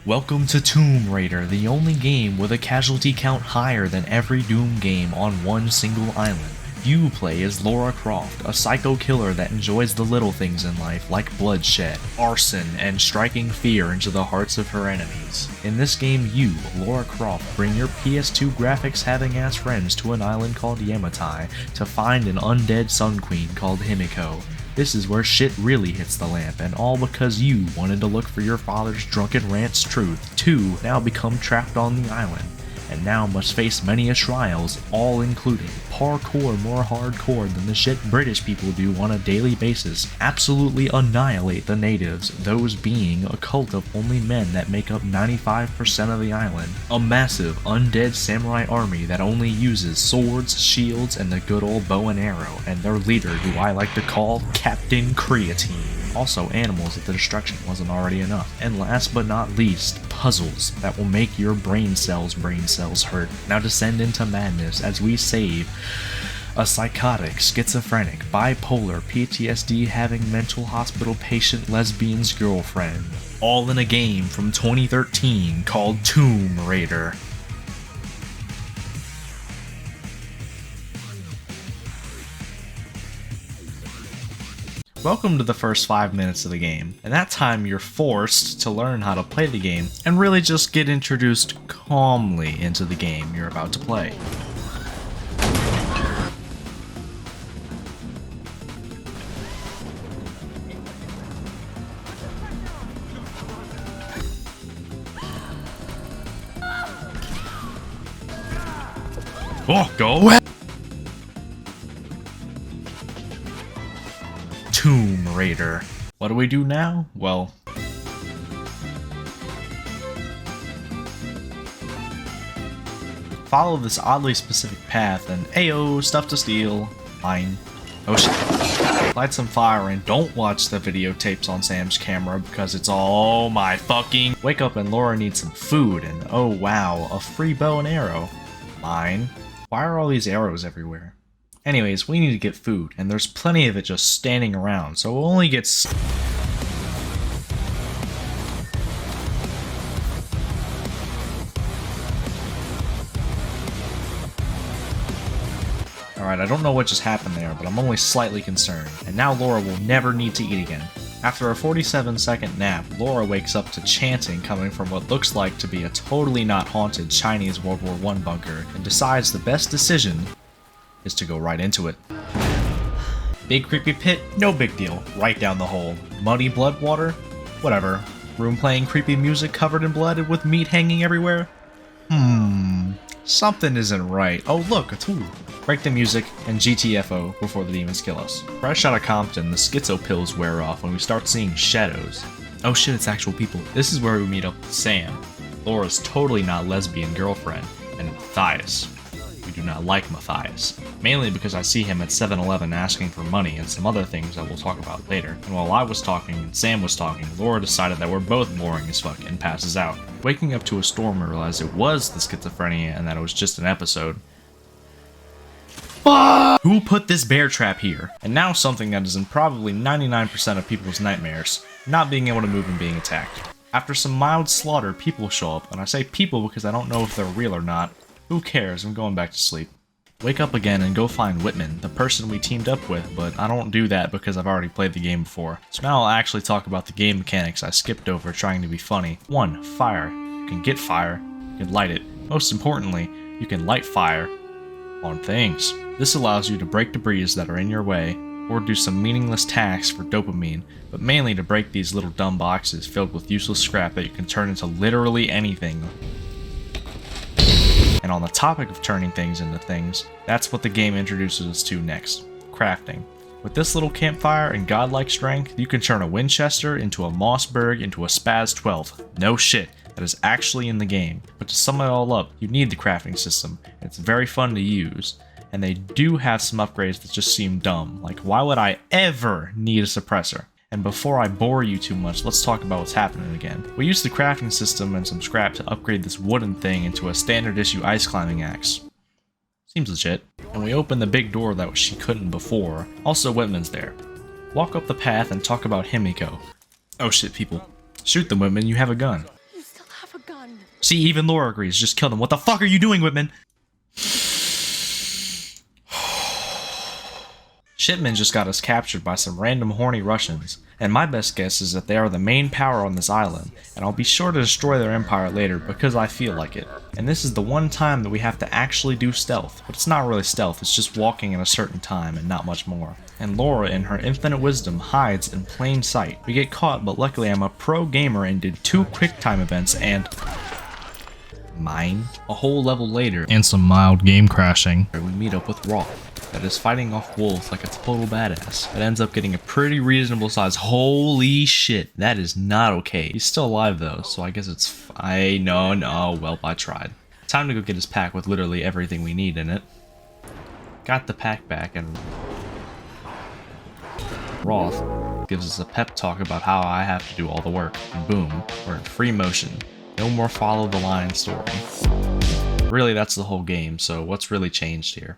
Welcome to Tomb Raider, the only game with a casualty count higher than every Doom game on one single island. You play as Lara Croft, a psycho killer that enjoys the little things in life like bloodshed, arson, and striking fear into the hearts of her enemies. In this game, you, Lara Croft, bring your PS2 graphics-having ass friends to an island called Yamatai to find an undead Sun Queen called Himiko. This is where shit really hits the lamp, and all because you wanted to look for your father's drunken rant's truth. Two now become trapped on the island, and now must face many a trials, all including parkour more hardcore than the shit British people do on a daily basis, absolutely annihilate the natives, those being a cult of only men that make up 95% of the island, a massive undead samurai army that only uses swords, shields, and the good old bow and arrow, and their leader who I like to call Captain Creatine. Also animals if the destruction wasn't already enough. And last but not least, puzzles that will make your brain cells hurt. Now descend into madness as we save a psychotic, schizophrenic, bipolar, PTSD having mental hospital patient lesbian's girlfriend. All in a game from 2013 called Tomb Raider. Welcome to the first 5 minutes of the game. In that time, you're forced to learn how to play the game and really just get introduced calmly into the game you're about to play. Oh, go away! Tomb Raider. What do we do now? Well, follow this oddly specific path and ayo, stuff to steal. Mine. Oh shit. Light some fire and don't watch the videotapes on Sam's camera because it's all my fucking. Wake up and Lara needs some food and oh wow, a free bow and arrow. Mine. Why are all these arrows everywhere? Anyways, we need to get food, and there's plenty of it just standing around, so we'll only get Alright, I don't know what just happened there, but I'm only slightly concerned. And now Lara will never need to eat again. After a 47-second nap, Lara wakes up to chanting coming from what looks like to be a totally not haunted Chinese World War I bunker, and decides the best decision is to go right into it. Big creepy pit? No big deal. Right down the hole. Muddy blood water? Whatever. Room playing creepy music covered in blood with meat hanging everywhere? Something isn't right. Oh look, a tool. Break the music and GTFO before the demons kill us. Fresh out of Compton, the schizo pills wear off when we start seeing shadows. Oh shit, it's actual people. This is where we meet up with Sam, Laura's totally not lesbian girlfriend, and Matthias. We do not like Matthias, mainly because I see him at 7-Eleven asking for money and some other things that we'll talk about later. And while I was talking and Sam was talking, Lara decided that we're both boring as fuck and passes out. Waking up to a storm, we realized it was the schizophrenia and that it was just an episode. Fuck! Who put this bear trap here? And now something that is in probably 99% of people's nightmares, not being able to move and being attacked. After some mild slaughter, people show up, and I say people because I don't know if they're real or not. Who cares? I'm going back to sleep. Wake up again and go find Whitman, the person we teamed up with, but I don't do that because I've already played the game before. So now I'll actually talk about the game mechanics I skipped over trying to be funny. 1. Fire. You can get fire. You can light it. Most importantly, you can light fire on things. This allows you to break debris that are in your way, or do some meaningless tasks for dopamine, but mainly to break these little dumb boxes filled with useless scrap that you can turn into literally anything. And on the topic of turning things into things, that's what the game introduces us to next, crafting. With this little campfire and godlike strength, you can turn a Winchester into a Mossberg into a Spaz 12. No shit, that is actually in the game. But to sum it all up, you need the crafting system, and it's very fun to use. And they do have some upgrades that just seem dumb, like why would I ever need a suppressor? And before I bore you too much, let's talk about what's happening again. We used the crafting system and some scrap to upgrade this wooden thing into a standard issue ice climbing axe. Seems legit. And we opened the big door that she couldn't before. Also Whitman's there. Walk up the path and talk about Himiko. Oh shit, people. Shoot them, Whitman, you have a gun. You still See, even Laura agrees. Just kill them. What the fuck are you doing, Whitman? Shipman just got us captured by some random horny Russians, and my best guess is that they are the main power on this island, and I'll be sure to destroy their empire later because I feel like it. And this is the one time that we have to actually do stealth, but it's not really stealth, it's just walking in a certain time and not much more. And Laura, in her infinite wisdom, hides in plain sight. We get caught, but luckily I'm a pro gamer and did 2 quick time events and... mine? A whole level later, and some mild game crashing, we meet up with Roth, that is fighting off wolves like a total badass. It ends up getting a pretty reasonable size. Holy shit, that is not okay. He's still alive though, so I guess it's fine. No, well, I tried. Time to go get his pack with literally everything we need in it. Got the pack back, and Roth gives us a pep talk about how I have to do all the work, and boom, we're in free motion. No more follow the line story. Really, that's the whole game, so what's really changed here?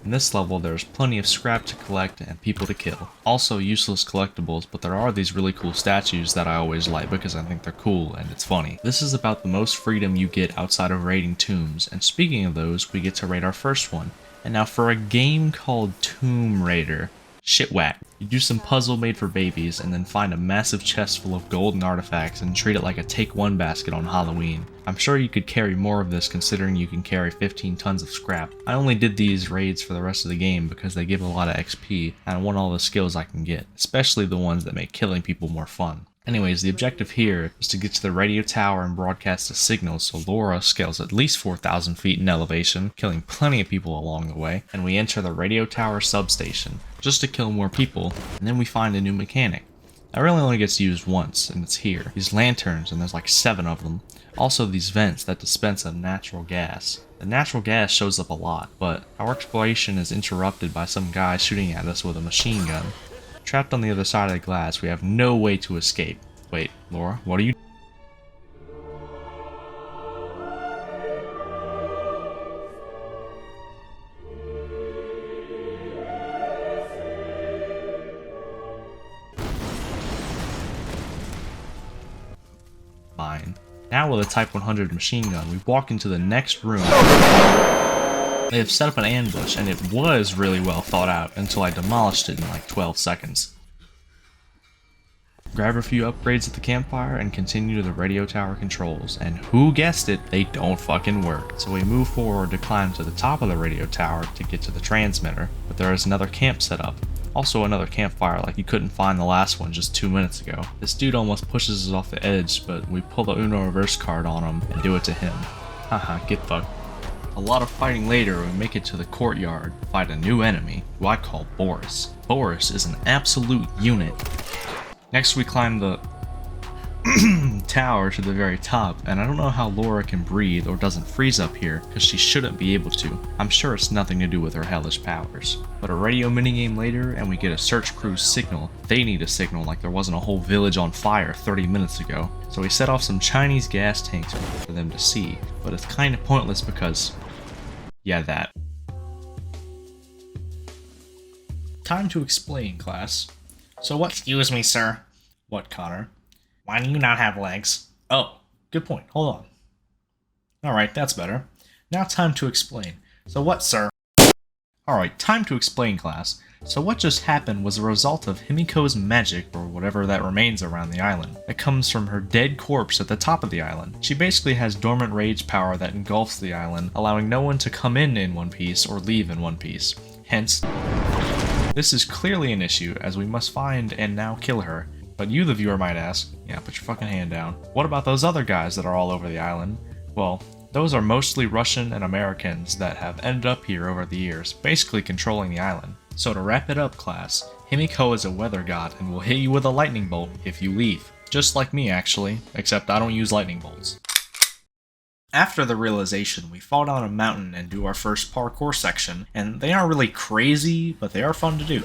In this level, there's plenty of scrap to collect and people to kill. Also useless collectibles, but there are these really cool statues that I always like because I think they're cool and it's funny. This is about the most freedom you get outside of raiding tombs, and speaking of those, we get to raid our first one. And now for a game called Tomb Raider, shit whack. You do some puzzle made for babies and then find a massive chest full of golden artifacts and treat it like a take-one basket on Halloween. I'm sure you could carry more of this considering you can carry 15 tons of scrap. I only did these raids for the rest of the game because they give a lot of XP and I want all the skills I can get, especially the ones that make killing people more fun. Anyways, the objective here is to get to the radio tower and broadcast a signal so Laura scales at least 4,000 feet in elevation, killing plenty of people along the way, and we enter the radio tower substation, just to kill more people, and then we find a new mechanic. That really only gets used once, and it's here. These lanterns, and there's like 7 of them. Also these vents that dispense a natural gas. The natural gas shows up a lot, but our exploration is interrupted by some guy shooting at us with a machine gun. Trapped on the other side of the glass, we have no way to escape. Wait, Laura, what are you? Fine. Now with a Type 100 machine gun, we walk into the next room. They have set up an ambush, and it was really well thought out until I demolished it in like 12 seconds. Grab a few upgrades at the campfire and continue to the radio tower controls, and who guessed it, they don't fucking work. So we move forward to climb to the top of the radio tower to get to the transmitter, but there is another camp set up. Also another campfire like you couldn't find the last one just 2 minutes ago. This dude almost pushes us off the edge, but we pull the Uno reverse card on him and do it to him. Haha, get fucked. A lot of fighting later, we make it to the courtyard, fight a new enemy, who I call Boris. Boris is an absolute unit. Next we climb the tower to the very top, and I don't know how Laura can breathe or doesn't freeze up here, because she shouldn't be able to. I'm sure it's nothing to do with her hellish powers. But a radio minigame later, and we get a search crew's signal. They need a signal like there wasn't a whole village on fire 30 minutes ago. So we set off some Chinese gas tanks for them to see, but it's kinda pointless because... yeah, that. Time to explain, class. So what? Excuse me, sir. What, Connor? Why do you not have legs? Oh, good point. Hold on. Alright, that's better. Now time to explain. So what, sir? Alright, time to explain, class. So what just happened was a result of Himiko's magic, or whatever that remains around the island. It comes from her dead corpse at the top of the island. She basically has dormant rage power that engulfs the island, allowing no one to come in one piece or leave in one piece. Hence, this is clearly an issue, as we must find and now kill her. But you, the viewer, might ask, yeah, put your fucking hand down. What about those other guys that are all over the island? Well, those are mostly Russian and Americans that have ended up here over the years, basically controlling the island. So to wrap it up, class, Himiko is a weather god and will hit you with a lightning bolt if you leave. Just like me, actually, except I don't use lightning bolts. After the realization, we fall down a mountain and do our first parkour section, and they aren't really crazy, but they are fun to do.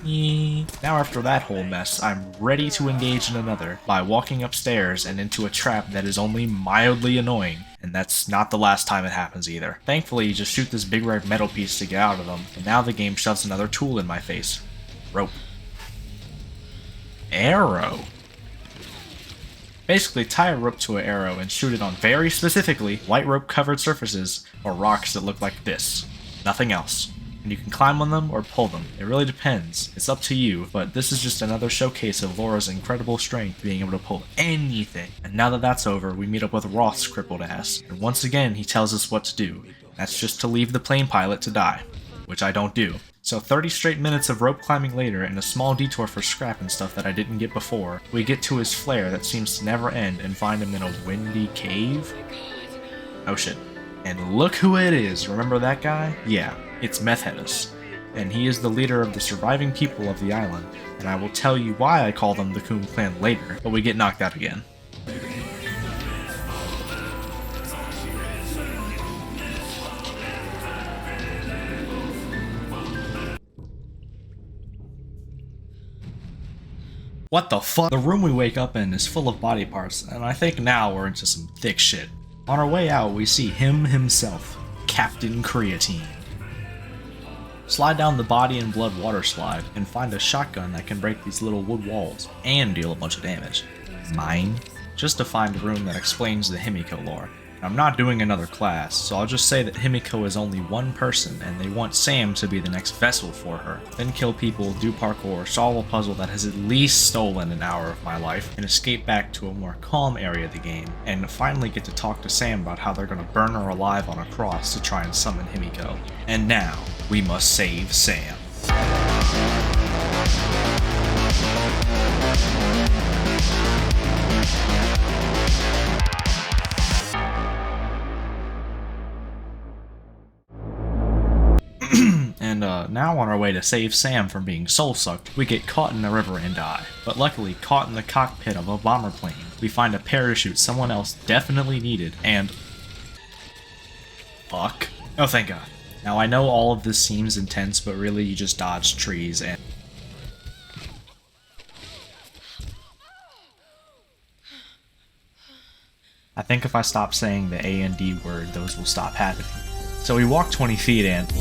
Now after that whole mess, I'm ready to engage in another by walking upstairs and into a trap that is only mildly annoying, and that's not the last time it happens either. Thankfully, you just shoot this big red metal piece to get out of them, and now the game shoves another tool in my face. Rope. Arrow. Basically, tie a rope to an arrow and shoot it on very specifically white rope covered surfaces or rocks that look like this. Nothing else. And you can climb on them or pull them. It really depends. It's up to you, but this is just another showcase of Laura's incredible strength being able to pull anything. And now that that's over, we meet up with Roth's crippled ass, and once again he tells us what to do. That's just to leave the plane pilot to die, which I don't do. So 30 straight minutes of rope climbing later and a small detour for scrap and stuff that I didn't get before, we get to his flare that seems to never end and find him in a windy cave? Oh shit. And look who it is, remember that guy? Yeah, it's Hedge, and he is the leader of the surviving people of the island, and I will tell you why I call them the Coon Clan later, but we get knocked out again. What the fuck? The room we wake up in is full of body parts, and I think now we're into some thick shit. On our way out, we see him himself, Captain Creatine. Slide down the body and blood water slide, and find a shotgun that can break these little wood walls, and deal a bunch of damage. Mine? Just to find a room that explains the Himiko lore. I'm not doing another class, so I'll just say that Himiko is only one person, and they want Sam to be the next vessel for her. Then kill people, do parkour, solve a puzzle that has at least stolen an hour of my life, and escape back to a more calm area of the game, and finally get to talk to Sam about how they're gonna burn her alive on a cross to try and summon Himiko. And now, we must save Sam. And now on our way to save Sam from being soul-sucked, we get caught in the river and die. But luckily, caught in the cockpit of a bomber plane, we find a parachute someone else definitely needed, and... fuck. Oh, thank God. Now I know all of this seems intense, but really you just dodge trees and... I think if I stop saying the A and D word, those will stop happening. So we walk 20 feet and...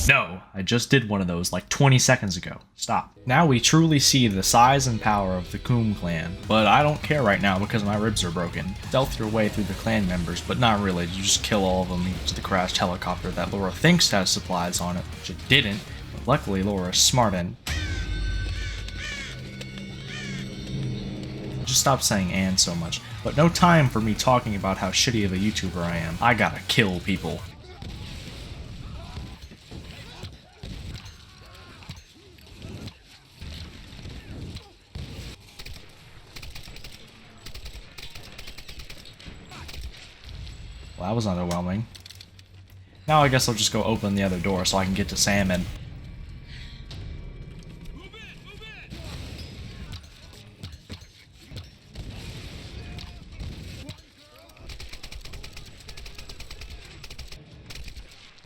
No, I just did one of those like 20 seconds ago. Stop. Now we truly see the size and power of the Coon clan, but I don't care right now because my ribs are broken. Stealth your way through the clan members, but not really. You just kill all of them to the crashed helicopter that Laura thinks has supplies on it, which it didn't. But luckily Laura's smart and... Just stop saying "and" so much. But no time for me talking about how shitty of a YouTuber I am. I gotta kill people. Well, that was underwhelming. Now I guess I'll just go open the other door so I can get to Sam and...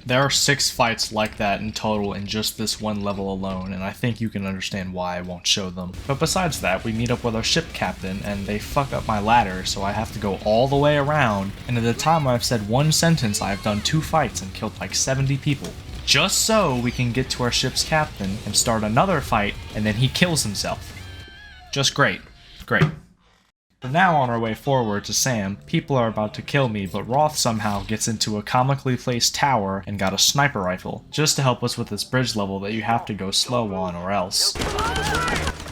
There are 6 fights like that in total in just this one level alone, and I think you can understand why I won't show them. But besides that, we meet up with our ship captain, and they fuck up my ladder, so I have to go all the way around, and at the time I've said one sentence, I've done 2 fights and killed like 70 people. Just so we can get to our ship's captain and start another fight, and then he kills himself. Just great. Great. We're now on our way forward to Sam. People are about to kill me, but Roth somehow gets into a comically placed tower and got a sniper rifle, just to help us with this bridge level that you have to go slow on or else.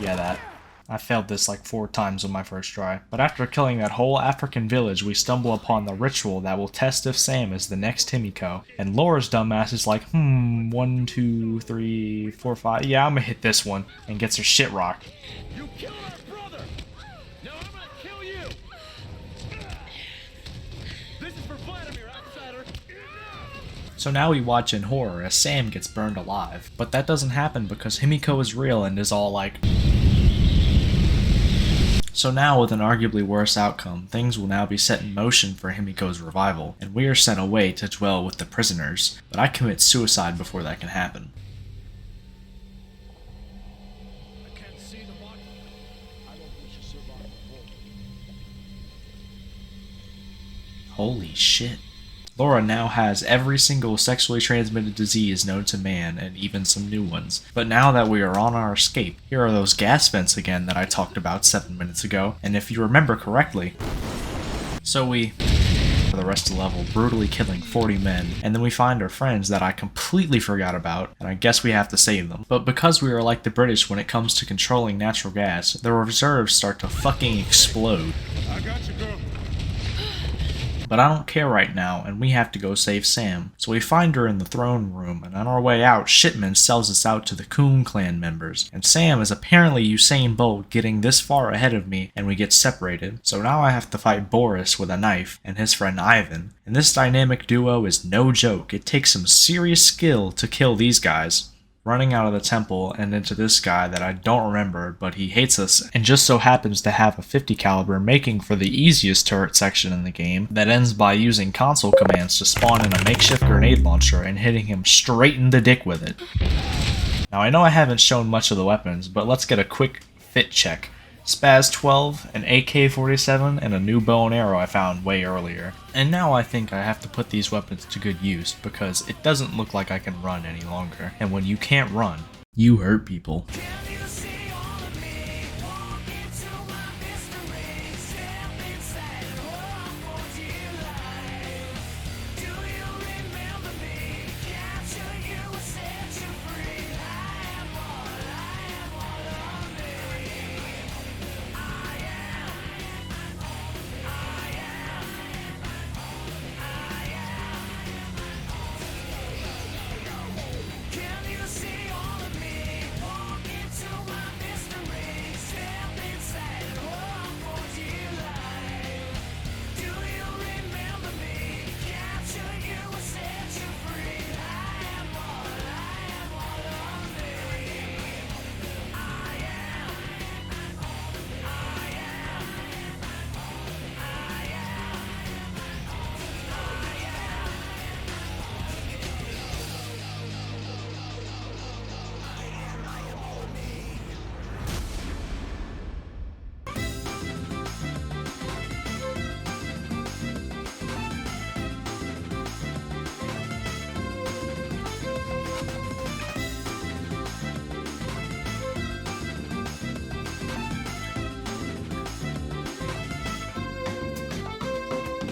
Yeah, that. I failed this like 4 times on my first try. But after killing that whole African village, we stumble upon the ritual that will test if Sam is the next Himiko. And Laura's dumbass is like, 1, 2, 3, 4, 5, yeah, I'm gonna hit this one, and gets her shit rocked. So now we watch in horror as Sam gets burned alive, but that doesn't happen because Himiko is real and is all like... So now with an arguably worse outcome, things will now be set in motion for Himiko's revival, and we are sent away to dwell with the prisoners, but I commit suicide before that can happen. Holy shit. Laura now has every single sexually transmitted disease known to man, and even some new ones. But now that we are on our escape, here are those gas vents again that I talked about 7 minutes ago, and if you remember correctly, so we for the rest of the level, brutally killing 40 men, and then we find our friends that I completely forgot about, and I guess we have to save them. But because we are like the British when it comes to controlling natural gas, the reserves start to fucking explode. I got you, girl. But I don't care right now, and we have to go save Sam. So we find her in the throne room, and on our way out, Shipman sells us out to the Coon clan members. And Sam is apparently Usain Bolt getting this far ahead of me, and we get separated. So now I have to fight Boris with a knife, and his friend Ivan. And this dynamic duo is no joke. It takes some serious skill to kill these guys. Running out of the temple and into this guy that I don't remember, but he hates us and just so happens to have a 50 caliber, making for the easiest turret section in the game that ends by using console commands to spawn in a makeshift grenade launcher and hitting him straight in the dick with it. Now I know I haven't shown much of the weapons, but let's get a quick fit check. Spaz 12, an AK-47, and a new bow and arrow I found way earlier. And now I think I have to put these weapons to good use, because it doesn't look like I can run any longer. And when you can't run, you hurt people.